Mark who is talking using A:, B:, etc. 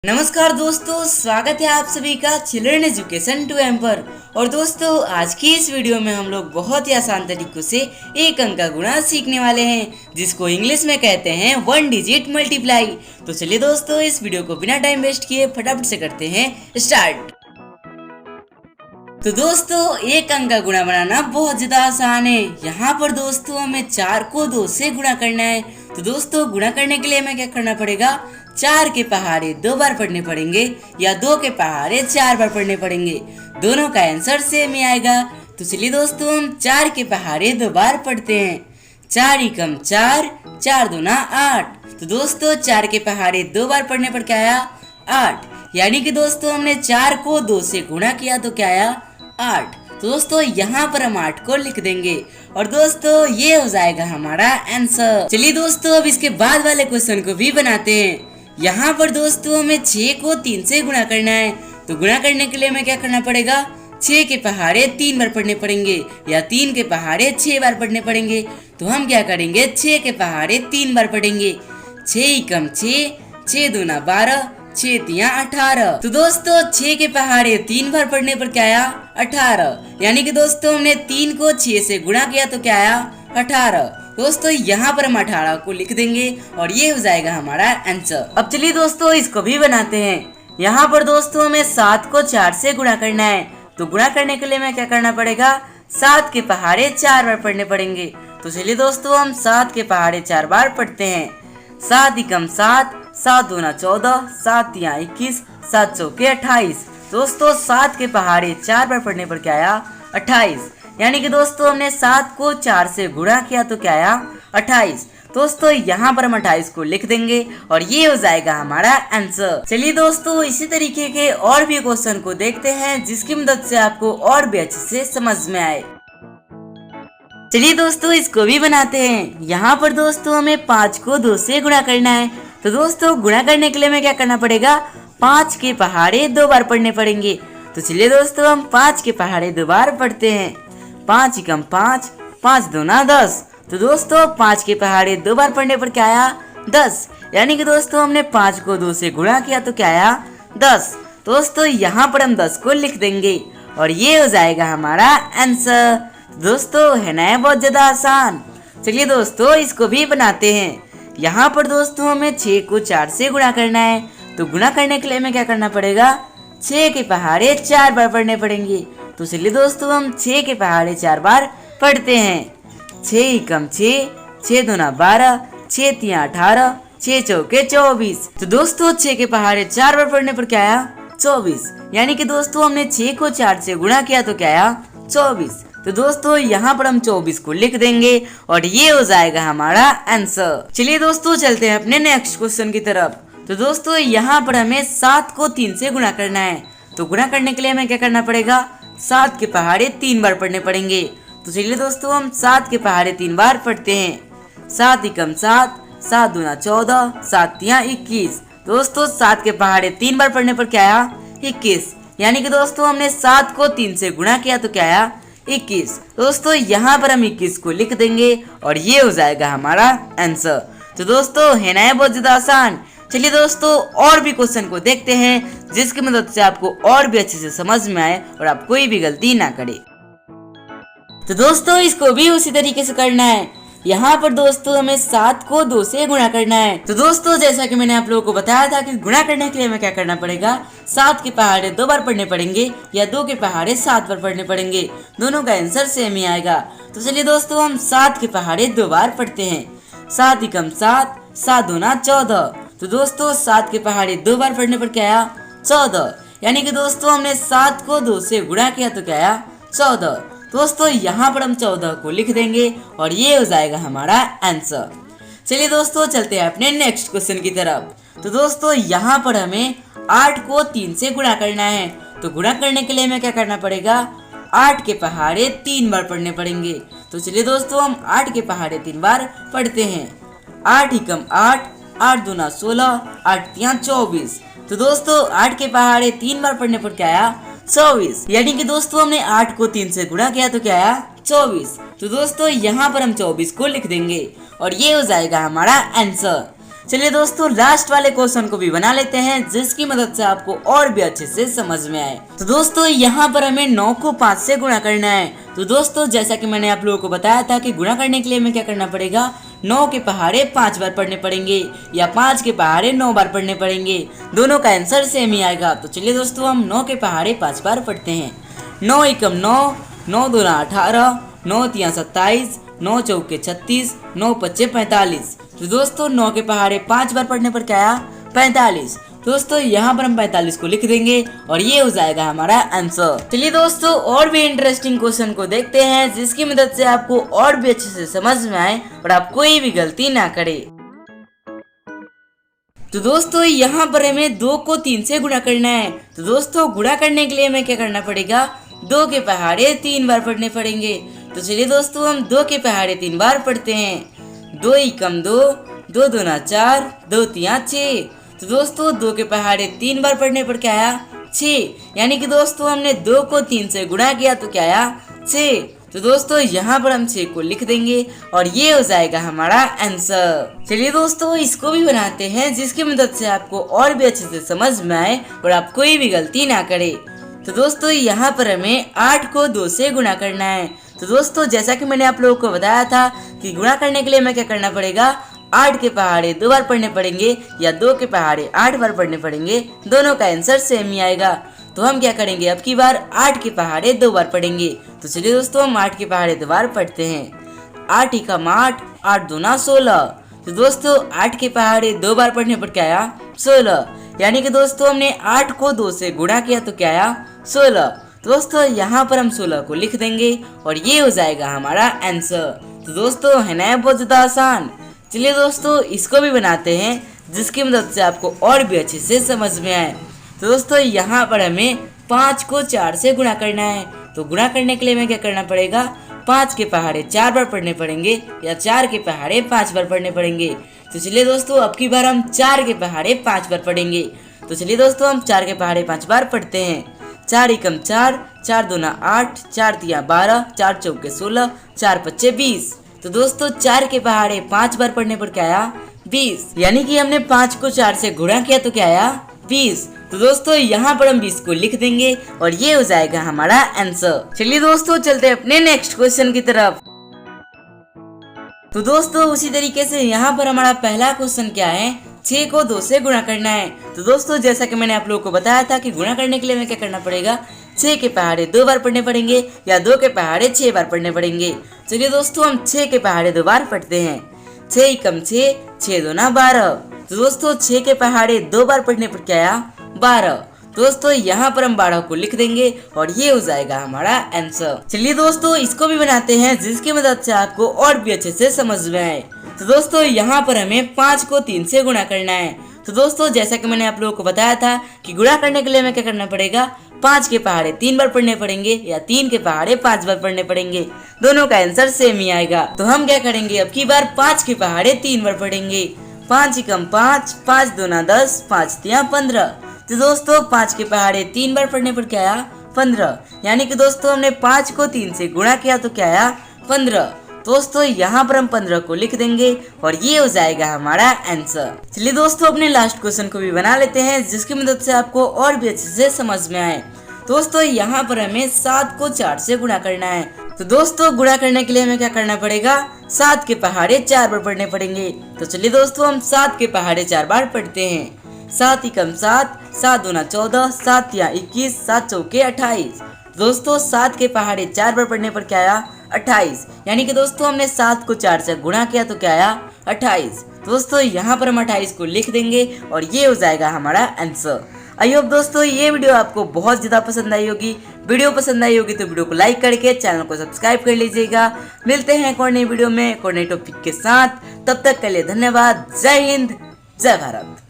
A: नमस्कार दोस्तों, स्वागत है आप सभी का चिल्ड्रन एजुकेशन 2M पर। और दोस्तों, आज की इस वीडियो में हम लोग बहुत ही आसान तरीकों से एक अंक का गुणा सीखने वाले हैं, जिसको इंग्लिश में कहते हैं 1 डिजिट मल्टीप्लाई। तो चलिए दोस्तों, इस वीडियो को बिना टाइम वेस्ट किए फटाफट से करते हैं स्टार्ट। तो दोस्तों, एक अंक का गुणा बनाना बहुत ज्यादा आसान है। यहाँ पर दोस्तों हमें 4 को 2 से गुणा करना है। तो दोस्तों, गुणा करने के लिए हमें क्या करना पड़ेगा, 4 के पहाड़े 2 बार पढ़ने पड़ेंगे या 2 के पहाड़े 4 बार पढ़ने पड़ेंगे। दोनों का आंसर सेम ही आएगा। तो चलिए दोस्तों, हम 4 के पहाड़े 2 बार पढ़ते हैं। 4 एकम 4, 4 दूना 8। तो दोस्तों, 4 के पहाड़े 2 बार पढ़ने पर क्या आया, 8। यानी कि दोस्तों हमने 4 को 2 से गुणा किया तो क्या आया, 8। तो दोस्तों, यहाँ पर हम 8 को लिख देंगे और दोस्तों ये हो जाएगा हमारा आंसर। चलिए दोस्तों, अब इसके बाद वाले क्वेश्चन को भी बनाते हैं। यहाँ पर दोस्तों हमें 6 को 3 से गुणा करना है। तो गुणा करने के लिए हमें क्या करना पड़ेगा, 6 के पहाड़े 3 बार पढ़ने पड़ेंगे या 3 के पहाड़े 6 बार पढ़ने पड़ेंगे। तो हम क्या करेंगे, 6 के पहाड़े 3 बार पढ़ेंगे। 6 एकम 6, 6 दूना 12, 6 तिया 18। तो दोस्तों 6 के पहाड़े 3 बार पढ़ने पर क्या आया, 18। यानी कि दोस्तों हमने 3 को 6 से गुणा किया तो क्या आया, 18। दोस्तों यहाँ पर हम 18 को लिख देंगे और ये हो जाएगा हमारा आंसर। अब चलिए दोस्तों, इसको भी बनाते हैं। यहाँ पर दोस्तों हमें 7 को 4 से गुणा करना है। तो गुणा करने के लिए हमें क्या करना पड़ेगा, 7 के पहाड़े 4 बार पढ़ने पड़ेंगे। तो चलिए दोस्तों, हम 7 के पहाड़े 4 बार पढ़ते हैं। 7 एकम 7, 7 दूना 14, 7 तिया 21, 7 चौके 28। दोस्तों 7 के पहाड़े 4 बार पढ़ने पर क्या आया, 28। यानी कि दोस्तों हमने 7 को 4 से गुणा किया तो क्या आया, 28। दोस्तों यहाँ पर हम 28 को लिख देंगे और ये हो जाएगा हमारा आंसर। चलिए दोस्तों, इसी तरीके के और भी क्वेश्चन को देखते हैं, जिसकी मदद से आपको और भी अच्छे से समझ में आए। चलिए दोस्तों, इसको भी बनाते हैं। यहाँ पर दोस्तों हमें 5 को 2 से गुणा करना है। तो दोस्तों गुणा करने के लिए हमें क्या करना पड़ेगा, 5 के पहाड़े 2 बार पढ़ने पड़ेंगे। तो चलिए दोस्तों, हम 5 के पहाड़े 2 बार पढ़ते हैं। 5 एकम 5, 5 दूना 10। तो दोस्तों 5 के पहाड़े 2 बार पढ़ने पर क्या आया, 10। यानी कि दोस्तों हमने 5 को 2 से गुणा किया तो क्या आया, 10। दोस्तों यहाँ पर हम 10 को लिख देंगे और ये हो जाएगा हमारा आंसर। दोस्तों है ना बहुत ज्यादा आसान। चलिए दोस्तों, इसको भी बनाते हैं। यहाँ पर दोस्तों हमें 6 को 4 से गुणा करना है। तो गुणा करने के लिए हमें क्या करना पड़ेगा, 6 के पहाड़े 4 बार पढ़ने पड़ेंगे। तो चलिए दोस्तों, हम 6 के पहाड़े 4 बार पढ़ते हैं। 6 एकम 6, 6 दूना 12, 6 तिया 18, 6 चौके 24। तो दोस्तों 6 के पहाड़े 4 बार पढ़ने पर क्या आया, 24। यानी कि दोस्तों हमने 6 को 4 से गुणा किया तो क्या आया, 24। तो दोस्तों यहाँ पर हम 24 को लिख देंगे और ये हो जाएगा हमारा आंसर। चलिए दोस्तों, चलते हैं अपने नेक्स्ट क्वेश्चन की तरफ। तो दोस्तों यहाँ पर हमें 7 को 3 से गुणा करना है। तो गुणा करने के लिए हमें क्या करना पड़ेगा, 7 के पहाड़े 3 बार पढ़ने पड़ेंगे। तो चलिए दोस्तों, हम 7 के पहाड़े 3 बार पढ़ते हैं। 7 एकम 7, 7 दूना 14, 7 तिया 21। दोस्तों 7 के पहाड़े 3 बार पढ़ने पर क्या आया, 21। यानी कि दोस्तों हमने 7 को 3 से गुणा किया तो क्या आया, 21। दोस्तों यहाँ पर हम 21 को लिख देंगे और ये हो जाएगा हमारा आंसर। तो दोस्तों है ना बहुत ज्यादा आसान। चलिए दोस्तों, और भी क्वेश्चन को देखते हैं, जिसकी मदद से आपको और भी अच्छे से समझ में आए और आप कोई भी गलती ना करे। तो दोस्तों इसको भी उसी तरीके से करना है। यहाँ पर दोस्तों हमें 7 को 2 से गुणा करना है। तो दोस्तों जैसा कि मैंने आप लोगों को बताया था कि गुणा करने के लिए हमें क्या करना पड़ेगा, 7 के पहाड़े 2 बार पढ़ने पड़ेंगे या 2 के पहाड़े 7 बार पढ़ने पड़ेंगे। दोनों का आंसर सेम ही आएगा। तो चलिए दोस्तों, हम 7 के पहाड़े 2 बार पढ़ते हैं। 7 एकम 7, 7 दूना 14। तो दोस्तों 7 के पहाड़े 2 बार पढ़ने पर क्या आया, 14। यानी कि दोस्तों हमने 7 को 2 से गुणा किया तो क्या आया, 14। दोस्तों यहाँ पर हम 14 को लिख देंगे और ये हो जाएगा हमारा आंसर। चलिए दोस्तों, चलते हैं अपने नेक्स्ट क्वेश्चन की तरफ। तो दोस्तों यहाँ पर हमें 8 को 3 से गुणा करना है। तो गुणा करने के लिए हमें क्या करना पड़ेगा, 8 के पहाड़े 3 बार पढ़ने पड़ेंगे। तो चलिए दोस्तों, हम 8 के पहाड़े 3 बार पढ़ते हैं। 8 एकम 8, 8 दूना 16, 8 तिया 24। तो दोस्तों 8 के पहाड़े 3 बार पढ़ने पर क्या आया, 24। यानी कि दोस्तों हमने 8 को 3 से गुणा किया तो क्या आया, 24। तो दोस्तों यहाँ पर हम 24 को लिख देंगे और ये हो जाएगा हमारा आंसर। चलिए दोस्तों लास्ट वाले क्वेश्चन को भी बना लेते हैं जिसकी मदद से आपको और भी अच्छे से समझ में आए। तो दोस्तों यहाँ पर हमें 9 को 5 से गुणा करना है। तो दोस्तों जैसा कि मैंने आप लोगों को बताया था कि गुणा करने के लिए हमें क्या करना पड़ेगा, 9 के पहाड़े 5 बार पढ़ने पड़ेंगे या 5 के पहाड़े 9 बार पढ़ने पड़ेंगे। दोनों का आंसर सेम ही आएगा। तो चलिए दोस्तों हम 9 के पहाड़े 5 बार पढ़ते हैं। 9 एकम 9, 9 दूना 18, 9 तिया 27, 9 चौके 36, 9 पच्चे 45। तो दोस्तों 9 के पहाड़े 5 बार पढ़ने पर क्या आया, 45। दोस्तों यहाँ पर हम 45 को लिख देंगे और ये हो जाएगा हमारा आंसर। चलिए दोस्तों और भी इंटरेस्टिंग क्वेश्चन को देखते हैं जिसकी मदद से आपको और भी अच्छे से समझ में आए और आप कोई भी गलती ना करे। तो दोस्तों यहाँ पर हमें 2 को 3 से गुणा करना है। तो दोस्तों गुणा करने के लिए हमें क्या करना पड़ेगा, 2 के पहाड़े 3 बार पढ़ने पड़ेंगे। तो चलिए दोस्तों हम 2 के पहाड़े 3 बार पढ़ते हैं। 2 एकम 2, 2 दूना 4, 2 तिया 6। तो दोस्तों 2 के पहाड़े 3 बार पढ़ने पर क्या आया, 6। यानी कि दोस्तों हमने 2 को 3 से गुणा किया तो क्या आया, 6। तो दोस्तों यहाँ पर हम 6 को लिख देंगे और ये हो जाएगा हमारा आंसर। चलिए दोस्तों इसको भी बनाते हैं जिसकी मदद से आपको और भी अच्छे से समझ में आए और आप कोई भी गलती ना करे। तो दोस्तों यहाँ पर हमें 8 को 2 से गुणा करना है। तो दोस्तों जैसा कि मैंने आप लोगों को बताया था कि गुणा करने के लिए हमें क्या करना पड़ेगा, 8 के पहाड़े 2 बार पढ़ने पड़ेंगे या 2 के पहाड़े 8 बार पढ़ने पड़ेंगे। दोनों का आंसर सेम ही आएगा। तो हम क्या करेंगे, अब की बार 8 के पहाड़े 2 बार पढ़ेंगे। तो चलिए दोस्तों हम 8 के पहाड़े 2 बार पढ़ते हैं। 8 एकम 8, 8 दूना 16। तो दोस्तों 8 के पहाड़े 2 बार पढ़ने पर क्या आया, 16। यानी कि दोस्तों हमने 8 को 2 से गुणा किया तो क्या आया, 16। दोस्तों यहाँ पर हम 16 को लिख देंगे और ये हो जाएगा हमारा आंसर। तो दोस्तों है ना बहुत ज्यादा आसान। चलिए दोस्तों इसको भी बनाते हैं जिसकी मदद से आपको और भी अच्छे से समझ में आए। तो दोस्तों यहाँ पर हमें 5 को 4 से गुणा करना है। तो गुणा करने के लिए हमें क्या करना पड़ेगा, 5 के पहाड़े 4 बार पढ़ने पड़ेंगे या 4 के पहाड़े 5 बार पढ़ने पड़ेंगे। तो चलिए दोस्तों अब की बार हम 4 के पहाड़े 5 बार पढ़ेंगे। तो चलिए दोस्तों हम 4 के पहाड़े 5 बार पढ़ते हैं। 4 एकम 4, 4 दूना 8, 4 तिया 12, 4 चौके 16, 4 पच्चे 20। तो दोस्तों 4 के पहाड़े 5 बार पढ़ने पर क्या आया, 20। यानी कि हमने 5 को 4 से गुणा किया तो क्या आया, 20। तो दोस्तों यहाँ पर हम 20 को लिख देंगे और ये हो जाएगा हमारा आंसर। चलिए दोस्तों चलते हैं अपने नेक्स्ट क्वेश्चन की तरफ। तो दोस्तों उसी तरीके से यहाँ पर हमारा पहला क्वेश्चन क्या है, 6 को 2 से गुणा करना है। तो दोस्तों जैसा कि मैंने आप लोगों को बताया था कि गुणा करने के लिए हमें क्या करना पड़ेगा, 6 के पहाड़े 2 बार पढ़ने पड़ेंगे या 2 के पहाड़े 6 बार पढ़ने पड़ेंगे। चलिए दोस्तों हम 6 के पहाड़े 2 बार पढ़ते हैं। 6 एकम 6, 6 दूना 12। तो दोस्तों 6 के पहाड़े 2 बार पढ़ने पर क्या आया, 12। दोस्तों यहाँ पर हम 12 को लिख देंगे और ये हो जाएगा हमारा आंसर। चलिए दोस्तों इसको भी बनाते हैं जिसकी मदद से आपको और भी अच्छे से समझ में आए। तो दोस्तों यहाँ पर हमें 5 को 3 से गुणा करना है। तो दोस्तों जैसा कि मैंने आप लोगों को बताया था कि गुणा करने के लिए हमें क्या करना पड़ेगा, 5 के पहाड़े 3 बार पढ़ने पड़ेंगे या 3 के पहाड़े 5 बार पढ़ने पड़ेंगे। दोनों का आंसर सेम ही आएगा। तो हम क्या करेंगे, अब की बार 5 के पहाड़े 3 बार पढ़ेंगे। 5 एकम 5, 5 दूना 10, 5 तिया 15। तो दोस्तों 5 के पहाड़े 3 बार पढ़ने पर क्या आया, 15। यानी कि दोस्तों हमने 5 को 3 से गुणा किया तो क्या आया, 15। दोस्तों यहाँ पर हम 15 को लिख देंगे और ये हो जाएगा हमारा आंसर। चलिए दोस्तों अपने लास्ट क्वेश्चन को भी बना लेते हैं जिसकी मदद से आपको और भी अच्छे से समझ में आए। दोस्तों यहाँ पर हमें 7 को 4 से गुणा करना है। तो दोस्तों गुणा करने के लिए हमें क्या करना पड़ेगा, 7 के पहाड़े 4 बार पढ़ने पड़ेंगे। तो चलिए दोस्तों हम 7 के पहाड़े 4 बार पढ़ते हैं। 7 एकम 7, 7 दूना 14, 7 तिया 21, 7 चौके 28। दोस्तों 7 के पहाड़े 4 बार पढ़ने पर क्या आया, 28। यानी कि दोस्तों हमने 7 को 4 से गुणा किया तो क्या आया, 28। दोस्तों यहाँ पर हम 28 को लिख देंगे और ये हो जाएगा हमारा आंसर। आई होप दोस्तों ये वीडियो आपको बहुत ज्यादा पसंद आई होगी। वीडियो पसंद आई होगी तो वीडियो को लाइक करके चैनल को सब्सक्राइब कर लीजिएगा। मिलते हैं एक और नई वीडियो में एक और नई टॉपिक के साथ। तब तक के लिए धन्यवाद। जय हिंद, जय भारत।